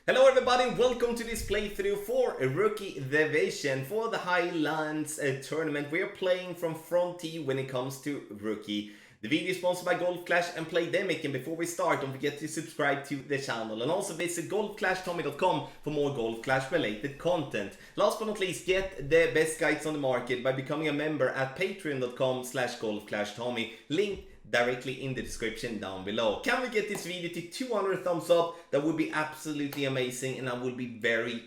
Hello everybody, welcome to this playthrough for a rookie division for the Highlands tournament. We are playing from front tee when it comes to rookie. The video is sponsored by Golf Clash and Playdemic, and before we start, don't forget to subscribe to the channel and also visit golfclashtommy.com for more Golf Clash related content. Last but not least, get the best guides on the market by becoming a member at patreon.com/golfclashtommy. Link directly in the description down below. Can we get this video to 200 thumbs up? That would be absolutely amazing, and I would be very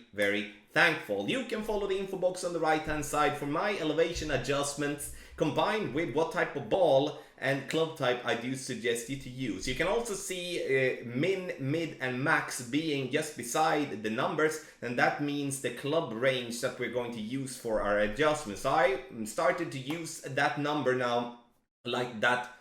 thankful. You can follow the info box on the right hand side for my elevation adjustments combined with what type of ball and club type I do suggest you to use. You can also see min, mid and max being just beside the numbers, and that means the club range that we're going to use for our adjustments. So I started to use that number now, like that,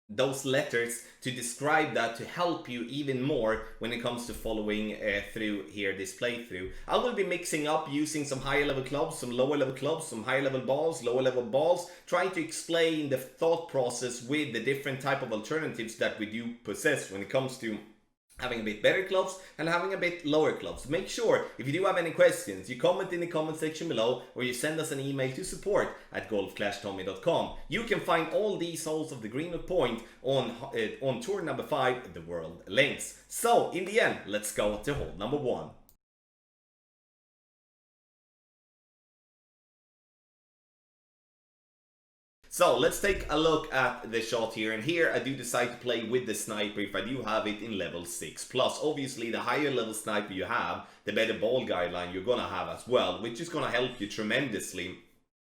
those letters, to describe that, to help you even more when it comes to following through here this playthrough. I will be mixing up using some higher level clubs, some lower level clubs, some higher level balls, lower level balls, trying to explain the thought process with the different type of alternatives that we do possess when it comes to having a bit better clubs and having a bit lower clubs. Make sure, if you do have any questions, you comment in the comment section below, or you send us an email to support@golfclashtommy.com. You can find all these holes of the Greenwood Point on tour number 5, the World Links. So, in the end, let's go to hole number 1. So let's take a look at the shot here, and here I do decide to play with the sniper if I do have it in level 6+. Obviously the higher level sniper you have, the better ball guideline you're gonna have as well, which is gonna help you tremendously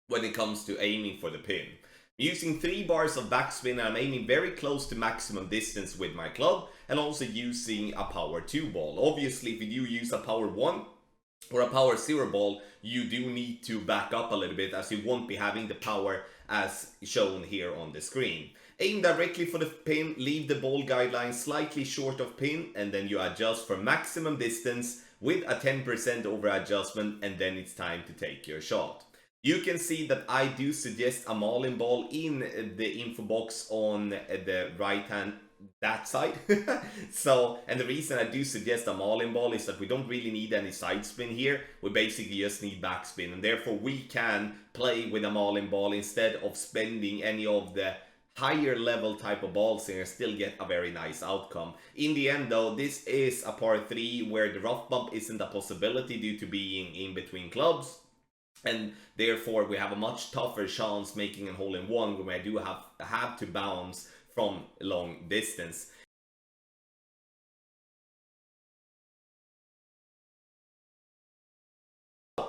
when it comes to aiming for the pin. I'm using 3 bars of backspin, and I'm aiming very close to maximum distance with my club, and also using a power 2 ball. Obviously if you do use a power 1 or a power 0 ball, you do need to back up a little bit, as you won't be having the power as shown here on the screen. Aim directly for the pin, leave the ball guideline slightly short of pin, and then you adjust for maximum distance with a 10% over adjustment, and then it's time to take your shot. You can see that I do suggest a mauling ball in the info box on the right hand, that side. So, and the reason I do suggest a mauling ball is that we don't really need any side spin here. We basically just need backspin, and therefore we can play with a mauling ball instead of spending any of the higher level type of balls here and still get a very nice outcome. In the end though, this is a par 3 where the rough bump isn't a possibility due to being in between clubs, and therefore we have a much tougher chance making a hole in one when I do have to bounce from long distance.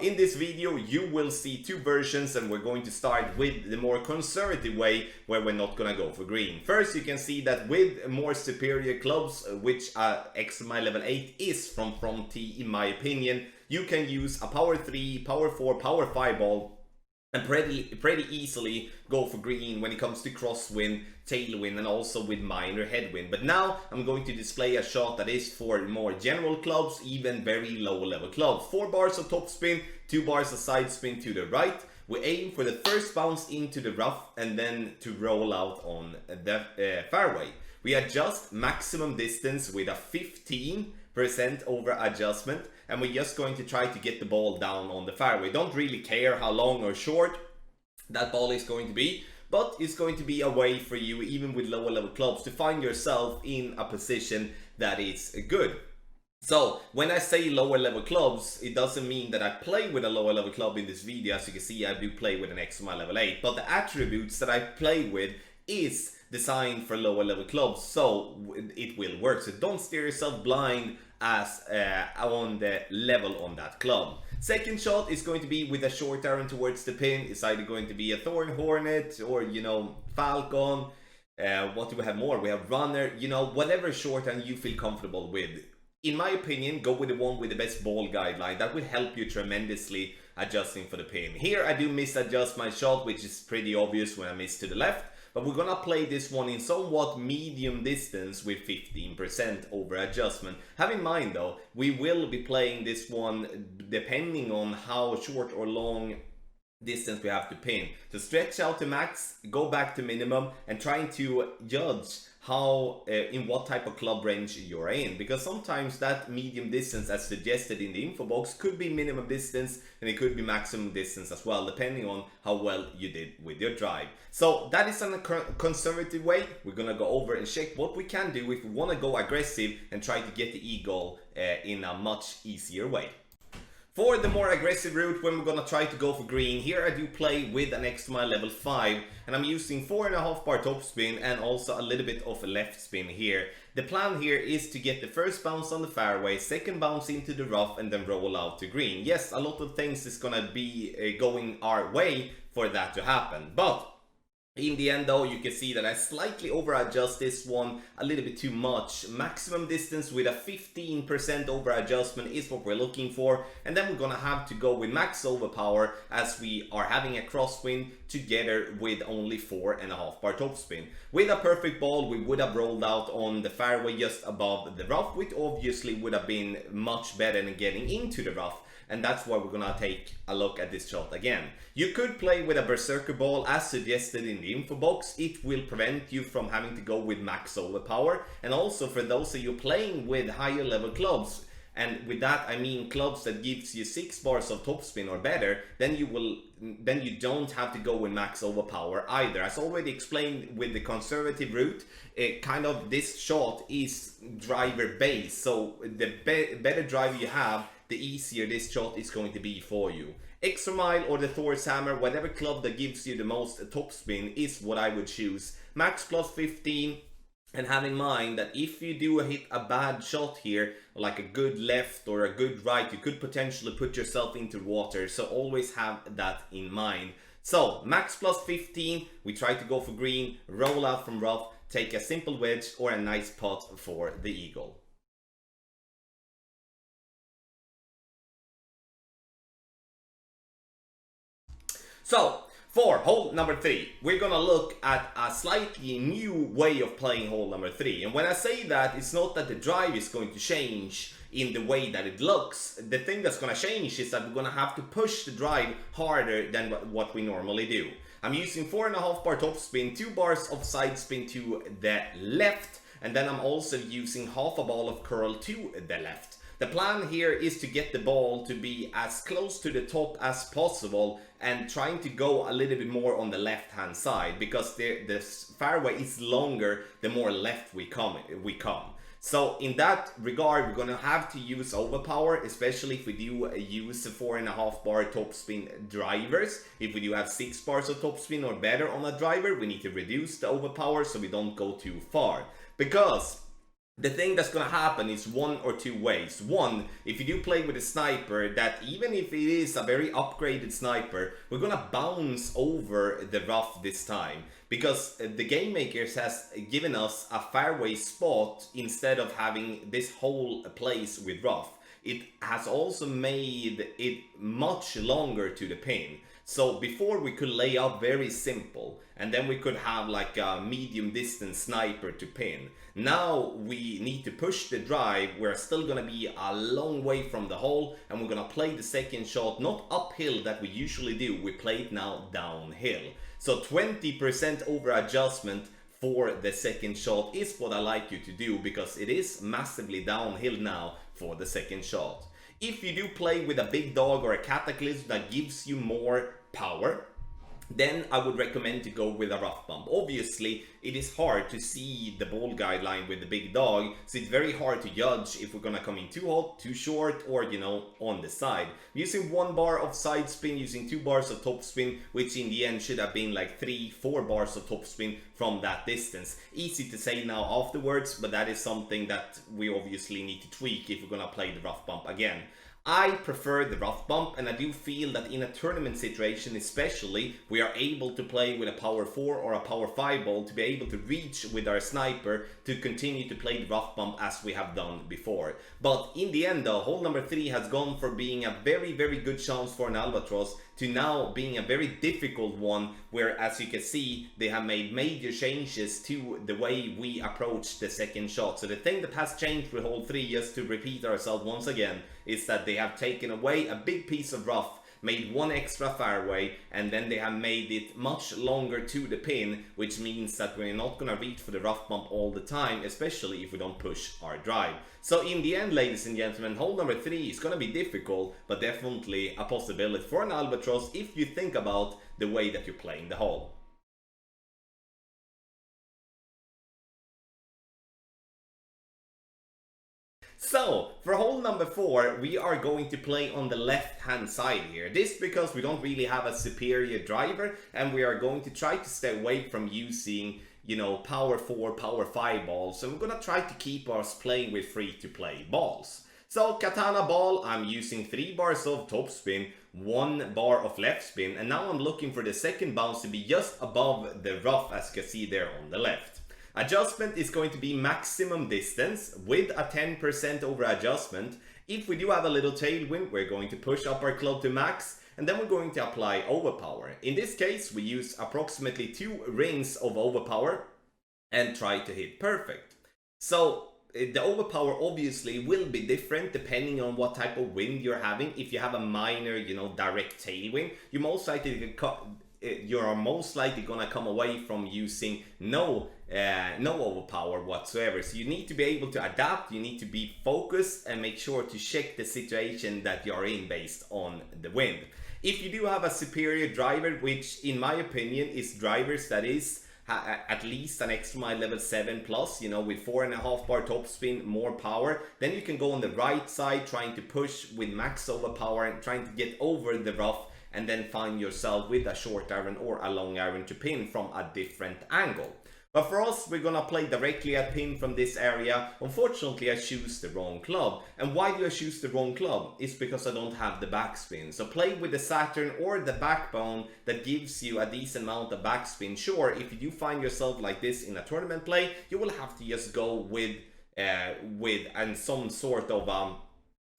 In this video you will see 2 versions, and we're going to start with the more conservative way where we're not gonna go for green. First, you can see that with more superior clubs, which XMI level 8 is from front tee in my opinion, you can use a power 3, power 4, power 5 ball and pretty easily go for green when it comes to crosswind, tailwind, and also with minor headwind. But now I'm going to display a shot that is for more general clubs, even very low level clubs. 4 bars of topspin, 2 bars of side spin to the right. We aim for the first bounce into the rough and then to roll out on the fairway. We adjust maximum distance with a 15% over adjustment, and we're just going to try to get the ball down on the fairway. Don't really care how long or short that ball is going to be, but it's going to be a way for you, even with lower level clubs, to find yourself in a position that is good. So when I say lower level clubs, it doesn't mean that I play with a lower level club in this video. As you can see, I do play with an XMI level 8, but the attributes that I play with is designed for lower level clubs, so it will work. So don't steer yourself blind as on the level on that club. Second shot is going to be with a short iron towards the pin. It's either going to be a Thorn Hornet or, you know, Falcon. What do we have more? We have Runner, you know, whatever short iron you feel comfortable with. In my opinion, go with the one with the best ball guideline. That will help you tremendously adjusting for the pin. Here I do misadjust my shot, which is pretty obvious when I miss to the left. But we're gonna play this one in somewhat medium distance with 15% over adjustment. Have in mind though, we will be playing this one depending on how short or long distance we have to pin. So stretch out to max, go back to minimum, and trying to judge how in what type of club range you're in, because sometimes that medium distance as suggested in the info box could be minimum distance and it could be maximum distance as well, depending on how well you did with your drive. So that is a conservative way. We're gonna go over and check what we can do if we want to go aggressive and try to get the eagle in a much easier way. For the more aggressive route, when we're gonna try to go for green, here I do play with an extra level 5, and I'm using 4.5 bar topspin and also a little bit of a left spin here. The plan here is to get the first bounce on the fairway, second bounce into the rough, and then roll out to green. Yes, a lot of things is gonna be going our way for that to happen, but in the end though, you can see that I slightly over adjust this one a little bit too much. Maximum distance with a 15% over adjustment is what we're looking for, and then we're gonna have to go with max overpower as we are having a crosswind together with only 4.5 bar topspin. With a perfect ball, we would have rolled out on the fairway just above the rough, which obviously would have been much better than getting into the rough. And that's why we're gonna take a look at this shot again. You could play with a berserker ball as suggested in the info box. It will prevent you from having to go with max overpower, and also for those of you playing with higher level clubs, and with that I mean clubs that gives you 6 bars of topspin or better, then you don't have to go with max overpower either. As already explained with the conservative route, this shot is driver based, so the better driver you have, the easier this shot is going to be for you. Extra mile or the Thor's hammer, whatever club that gives you the most topspin is what I would choose. Max plus 15, and have in mind that if you do hit a bad shot here, like a good left or a good right, you could potentially put yourself into water, so always have that in mind. So max plus 15, we try to go for green, roll out from rough, take a simple wedge or a nice putt for the eagle. So, for hole number 3, we're gonna look at a slightly new way of playing hole number 3. And when I say that, it's not that the drive is going to change in the way that it looks. The thing that's gonna change is that we're gonna have to push the drive harder than what we normally do. I'm using 4.5 bar topspin, 2 bars of side spin to the left, and then I'm also using half a ball of curl to the left. The plan here is to get the ball to be as close to the top as possible and trying to go a little bit more on the left hand side, because the fairway is longer the more left we come. So in that regard, we're gonna have to use overpower, especially if we do use 4.5 bar topspin drivers. If we do have 6 bars of topspin or better on a driver, we need to reduce the overpower so we don't go too far. Because the thing that's gonna happen is one or two ways. One, if you do play with a sniper, that even if it is a very upgraded sniper, we're gonna bounce over the rough this time, because the game makers has given us a fairway spot instead of having this whole place with rough. It has also made it much longer to the pin. So before we could lay up very simple, and then we could have like a medium distance sniper to pin. Now we need to push the drive. We're still gonna be a long way from the hole, and we're gonna play the second shot not uphill that we usually do. We play it now downhill. So 20% over adjustment for the second shot is what I like you to do, because it is massively downhill now for the second shot. If you do play with a big dog or a cataclysm that gives you more power, then I would recommend to go with a rough bump. Obviously, it is hard to see the ball guideline with the big dog, so it's very hard to judge if we're gonna come in too hot, too short, or on the side. Using 1 bar of side spin, using 2 bars of top spin, which in the end should have been like 3-4 bars of top spin from that distance. Easy to say now afterwards, but that is something that we obviously need to tweak if we're gonna play the rough bump again. I prefer the rough bump, and I do feel that in a tournament situation especially, we are able to play with a power 4 or a power 5 ball to be able to reach with our sniper to continue to play the rough bump as we have done before. But in the end though, hole number 3 has gone from being a very, very good chance for an albatross to now being a very difficult one, where as you can see, they have made major changes to the way we approach the second shot. So the thing that has changed with hole 3, just to repeat ourselves once again, is that they have taken away a big piece of rough, made one extra fairway, and then they have made it much longer to the pin, which means that we're not gonna reach for the rough bump all the time, especially if we don't push our drive. So in the end, ladies and gentlemen, hole number 3 is gonna be difficult, but definitely a possibility for an albatross if you think about the way that you're playing the hole. So, for hole number 4, we are going to play on the left-hand side here. This because we don't really have a superior driver, and we are going to try to stay away from using, you know, power 4, power 5 balls. So we're gonna try to keep us playing with free-to-play balls. So, katana ball, I'm using 3 bars of topspin, 1 bar of left spin, and now I'm looking for the second bounce to be just above the rough, as you can see there on the left. Adjustment is going to be maximum distance with a 10% over adjustment. If we do have a little tailwind, we're going to push up our club to max, and then we're going to apply overpower. In this case, we use approximately 2 rings of overpower and try to hit perfect. So the overpower obviously will be different depending on what type of wind you're having. If you have a minor, you know, direct tailwind, you are most likely gonna come away from using no overpower whatsoever. So you need to be able to adapt, you need to be focused and make sure to check the situation that you're in based on the wind. If you do have a superior driver, which in my opinion is drivers that is at least an extra mile level 7 plus, you know, with 4.5 bar topspin, more power, then you can go on the right side trying to push with max overpower and trying to get over the rough, and then find yourself with a short iron or a long iron to pin from a different angle. But for us, we're gonna play directly at pin from this area. Unfortunately, I choose the wrong club. And why do I choose the wrong club? It's because I don't have the backspin. So play with the Saturn or the backbone that gives you a decent amount of backspin. Sure, if you do find yourself like this in a tournament play, you will have to just go with some sort of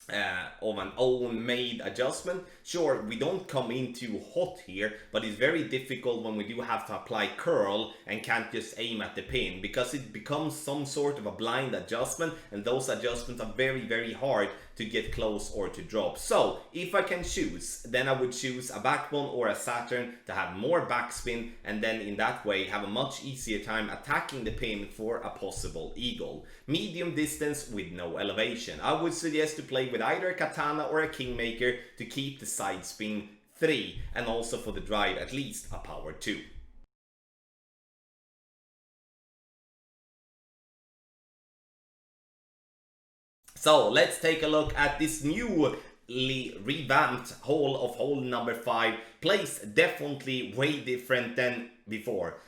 an own made adjustment. Sure, we don't come in too hot here, but it's very difficult when we do have to apply curl and can't just aim at the pin, because it becomes some sort of a blind adjustment, and those adjustments are very hard to get close or to drop. So if I can choose, then I would choose a backbone or a Saturn to have more backspin, and then in that way have a much easier time attacking the pin for a possible eagle. Medium distance with no elevation. I would suggest to play with either a katana or a kingmaker to keep the side spin 3, and also for the drive at least a power 2. So let's take a look at this newly revamped hole number 5. Plays definitely way different than before.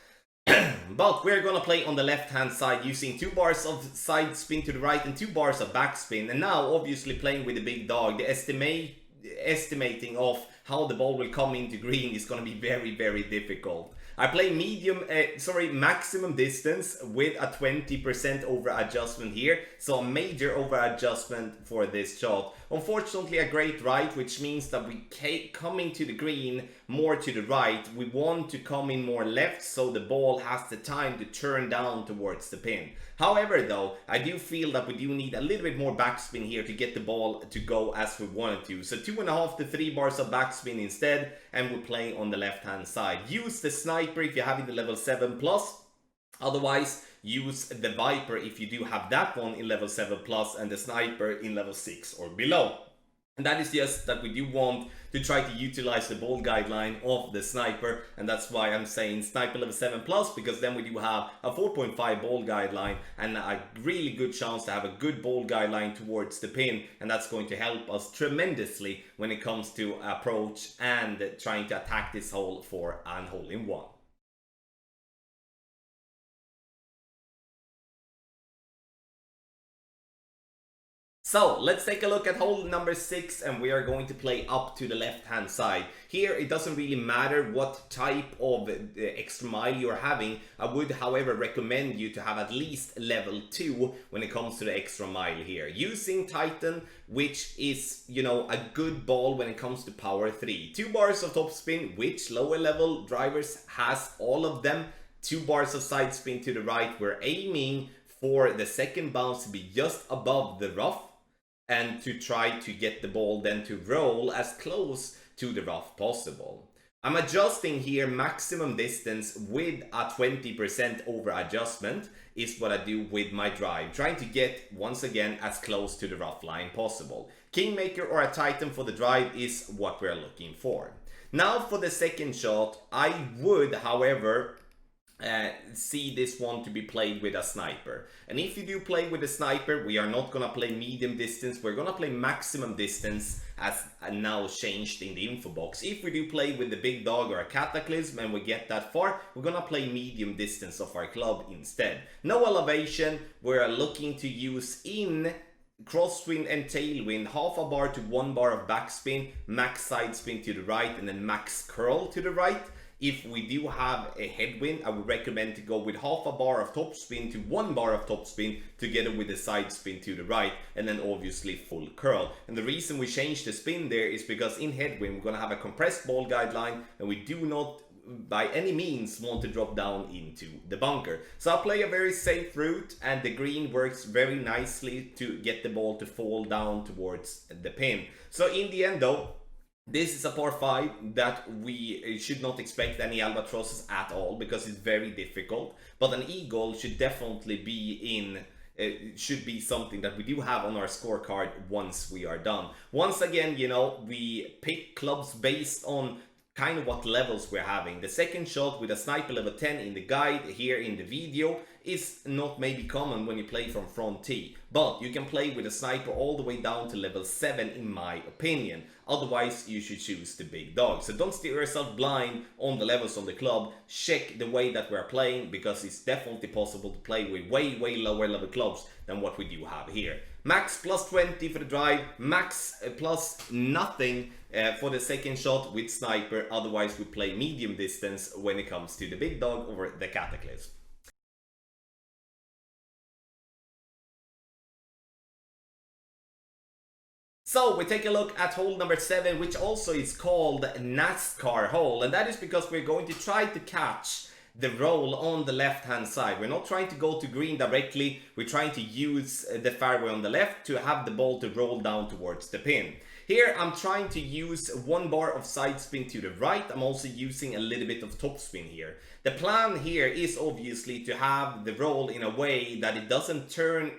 But we're gonna play on the left hand side using 2 bars of side spin to the right and 2 bars of back spin. And now obviously playing with the big dog, the estimating of how the ball will come into green is gonna be very difficult. I play maximum distance with a 20% over adjustment here, so a major over adjustment for this shot. Unfortunately, a great right, which means that we coming to the green more to the right. We want to come in more left, so the ball has the time to turn down towards the pin. However, though, I do feel that we do need a little bit more backspin here to get the ball to go as we want it to. So 2.5 to 3 bars of backspin instead, and we're playing on the left hand side. Use the sniper if you have it in level 7 plus. Otherwise, use the Viper if you do have that one in level 7 plus and the sniper in level 6 or below. And that is just that we do want to try to utilize the ball guideline of the sniper, and that's why I'm saying sniper level 7 plus, because then we do have a 4.5 ball guideline and a really good chance to have a good ball guideline towards the pin, and that's going to help us tremendously when it comes to approach and trying to attack this hole for an hole-in-one. So let's take a look at hole number 6, and we are going to play up to the left hand side. Here it doesn't really matter what type of extra mile you're having. I would however recommend you to have at least level 2 when it comes to the extra mile here. Using Titan, which is, you know, a good ball when it comes to power 3. 2 bars of top spin, which lower level drivers has all of them. 2 bars of side spin to the right. We're aiming for the second bounce to be just above the rough, and to try to get the ball then to roll as close to the rough possible. I'm adjusting here maximum distance with a 20% over adjustment is what I do with my drive, trying to get once again as close to the rough line possible. Kingmaker or a Titan for the drive is what we're looking for. Now for the second shot, I would however see this one to be played with a sniper. And if you do play with a sniper, we are not gonna play medium distance, we're gonna play maximum distance as now changed in the info box. If we do play with the big dog or a cataclysm and we get that far, we're gonna play medium distance of our club instead. No elevation, we're looking to use in crosswind and tailwind, half a bar to 1 bar of backspin, max side spin to the right, and then max curl to the right. If we do have a headwind, I would recommend to go with half a bar of topspin to 1 bar of topspin together with the side spin to the right, and then obviously full curl. And the reason we changed the spin there is because in headwind we're going to have a compressed ball guideline, and we do not by any means want to drop down into the bunker. So I'll play a very safe route, and the green works very nicely to get the ball to fall down towards the pin. So in the end though, this is a par 5 that we should not expect any albatrosses at all because it's very difficult. But an eagle should definitely be in, should be something that we do have on our scorecard once we are done. Once again, you know, we pick clubs based on kind of what levels we're having. The second shot with a sniper level 10 in the guide here in the video is not maybe common when you play from front tee, but you can play with a sniper all the way down to level 7 in my opinion. Otherwise you should choose the big dog. So don't steer yourself blind on the levels on the club. Check the way that we're playing, because it's definitely possible to play with way lower level clubs than what we do have here. Max plus 20 for the drive, max plus nothing for the second shot with sniper. Otherwise we play medium distance when it comes to the big dog or the cataclysm. So we take a look at hole number 7, which also is called NASCAR hole, and that is because we're going to try to catch the roll on the left hand side. We're not trying to go to green directly, we're trying to use the fairway on the left to have the ball to roll down towards the pin. Here I'm trying to use 1 bar of side spin to the right. I'm also using a little bit of top spin here. The plan here is obviously to have the roll in a way that it doesn't turn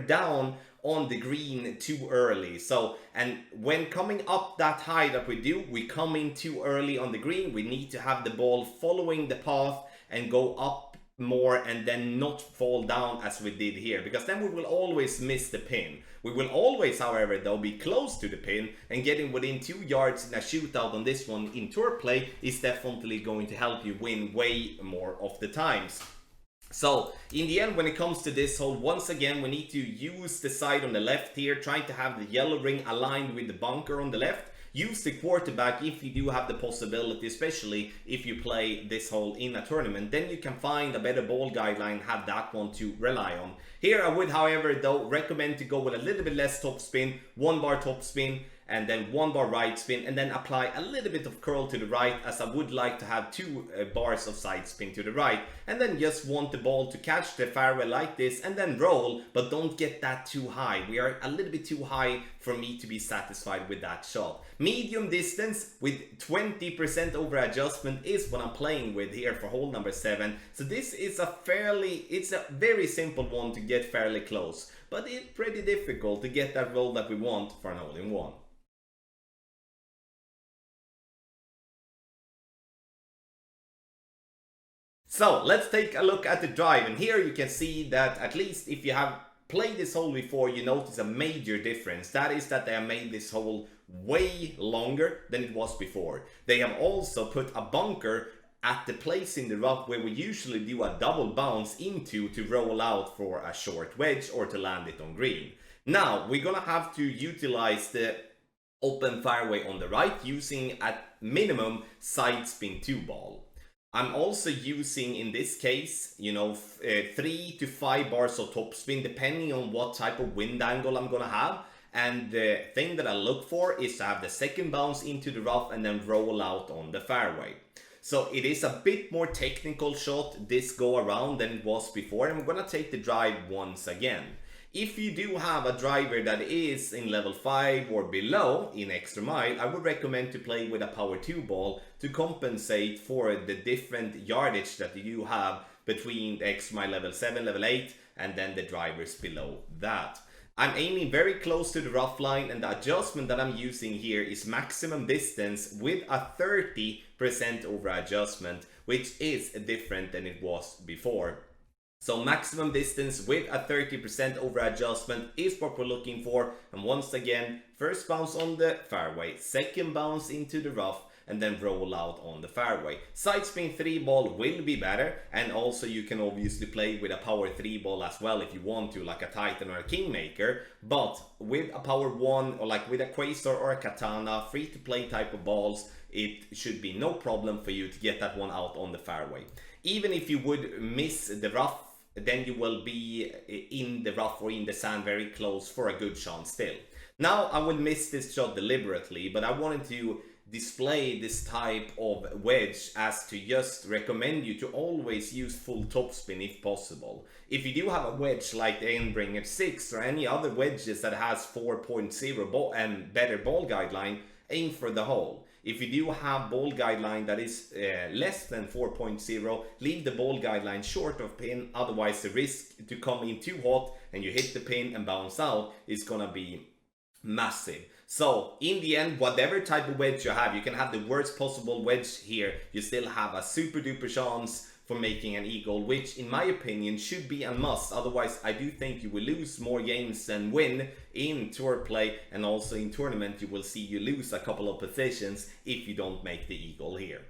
down on the green too early. So, and when coming up that high that we do, we come in too early on the green. We need to have the ball following the path and go up more and then not fall down as we did here, because then we will always miss the pin. We will always, however, though, be close to the pin, and getting within 2 yards in a shootout on this one in tour play is definitely going to help you win way more of the times. So in the end, when it comes to this hole, once again we need to use the side on the left here, trying to have the yellow ring aligned with the bunker on the left. Use the quarterback if you do have the possibility, especially if you play this hole in a tournament. Then you can find a better ball guideline, have that one to rely on. Here I would, however, though, recommend to go with a little bit less top spin, 1 bar top spin, and then 1 bar right spin, and then apply a little bit of curl to the right, as I would like to have 2 bars of side spin to the right, and then just want the ball to catch the fairway like this and then roll, but don't get that too high. We are a little bit too high for me to be satisfied with that shot. Medium distance with 20% over adjustment is what I'm playing with here for hole number 7. So this is it's a very simple one to get fairly close, but it's pretty difficult to get that roll that we want for an hole-in-one. So let's take a look at the drive, and here you can see that at least if you have played this hole before, you notice a major difference. That is that they have made this hole way longer than it was before. They have also put a bunker at the place in the rough where we usually do a double bounce into to roll out for a short wedge or to land it on green. Now we're gonna have to utilize the open fairway on the right, using at minimum side spin 2 ball. I'm also using, in this case, you know, 3 to 5 bars of topspin, depending on what type of wind angle I'm gonna have. And the thing that I look for is to have the second bounce into the rough and then roll out on the fairway. So it is a bit more technical shot this go around than it was before. And I'm gonna take the drive once again. If you do have a driver that is in level 5 or below in extra mile, I would recommend to play with a power 2 ball to compensate for the different yardage that you have between the extra mile level 7, level 8 and then the drivers below that. I'm aiming very close to the rough line, and the adjustment that I'm using here is maximum distance with a 30% over adjustment, which is different than it was before. So maximum distance with a 30% over adjustment is what we're looking for. And once again, first bounce on the fairway, second bounce into the rough, and then roll out on the fairway. Side spin 3 ball will be better, and also you can obviously play with a power 3 ball as well if you want to, like a Titan or a Kingmaker. But with a power 1 or like with a Quasar or a Katana, free to play type of balls, it should be no problem for you to get that one out on the fairway. Even if you would miss the rough, then you will be in the rough or in the sand very close for a good shot still. Now I will miss this shot deliberately, but I wanted to display this type of wedge as to just recommend you to always use full topspin if possible. If you do have a wedge like the Endbringer 6 or any other wedges that has 4.0 ball and better ball guideline, aim for the hole. If you do have ball guideline that is less than 4.0, leave the ball guideline short of pin, otherwise the risk to come in too hot and you hit the pin and bounce out is gonna be massive. So in the end, whatever type of wedge you have, you can have the worst possible wedge here, you still have a super duper chance for making an eagle, which in my opinion should be a must. Otherwise I do think you will lose more games than win in tour play, and also in tournament you will see you lose a couple of positions if you don't make the eagle here.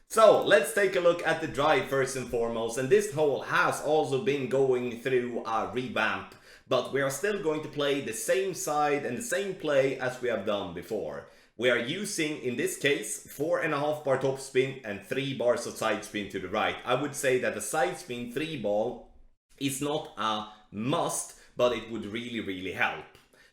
So let's take a look at the drive first and foremost, and this hole has also been going through a revamp, but we are still going to play the same side and the same play as we have done before. We are using, in this case, 4.5 bar top spin and 3 bars of side spin to the right. I would say that the side spin 3 ball is not a must, but it would really help.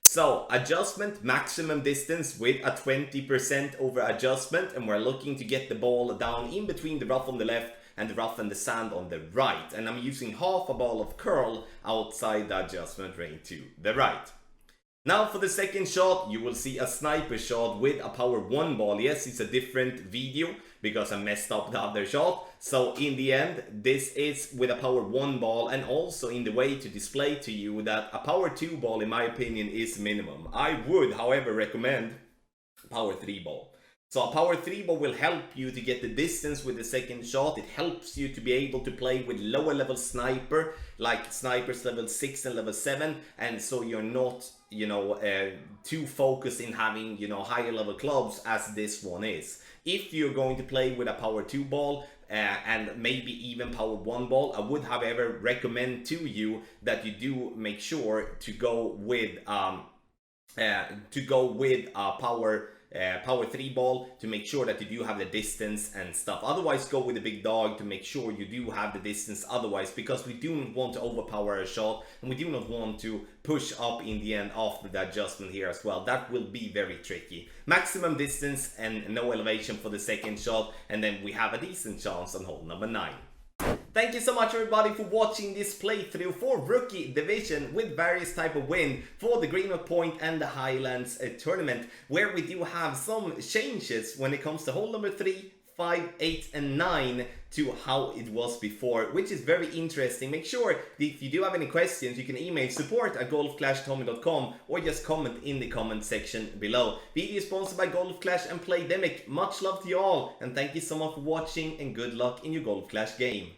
So adjustment, maximum distance with a 20% over adjustment, and we're looking to get the ball down in between the rough on the left and the rough and the sand on the right. And I'm using half a ball of curl outside the adjustment range to the right. Now for the second shot, you will see a sniper shot with a power 1 ball. Yes, it's a different video because I messed up the other shot. So in the end, this is with a power 1 ball, and also in the way to display to you that a power 2 ball in my opinion is minimum. I would however recommend power 3 ball. So a power 3 ball will help you to get the distance with the second shot. It helps you to be able to play with lower level sniper, like snipers level 6 and level 7, and so you're not, you know, too focused in having, you know, higher level clubs as this one is. If you're going to play with a power 2 ball and maybe even power 1 ball, I would however recommend to you that you do make sure to go with a power 3 ball to make sure that you do have the distance and stuff. Otherwise go with the big dog to make sure you do have the distance otherwise, because we do not want to overpower a shot and we do not want to push up in the end after the adjustment here as well. That will be very tricky. Maximum distance and no elevation for the second shot, and then we have a decent chance on hole number 9. Thank you so much everybody for watching this playthrough for Rookie Division with various type of wind for the Greenwood Point and the Highlands tournament, where we do have some changes when it comes to hole number 3, 5, 8 and 9 to how it was before, which is very interesting. Make sure that if you do have any questions, you can email support@golfclashtommy.com or just comment in the comment section below. Video sponsored by Golf Clash and Playdemic. Much love to you all, and thank you so much for watching, and good luck in your Golf Clash game.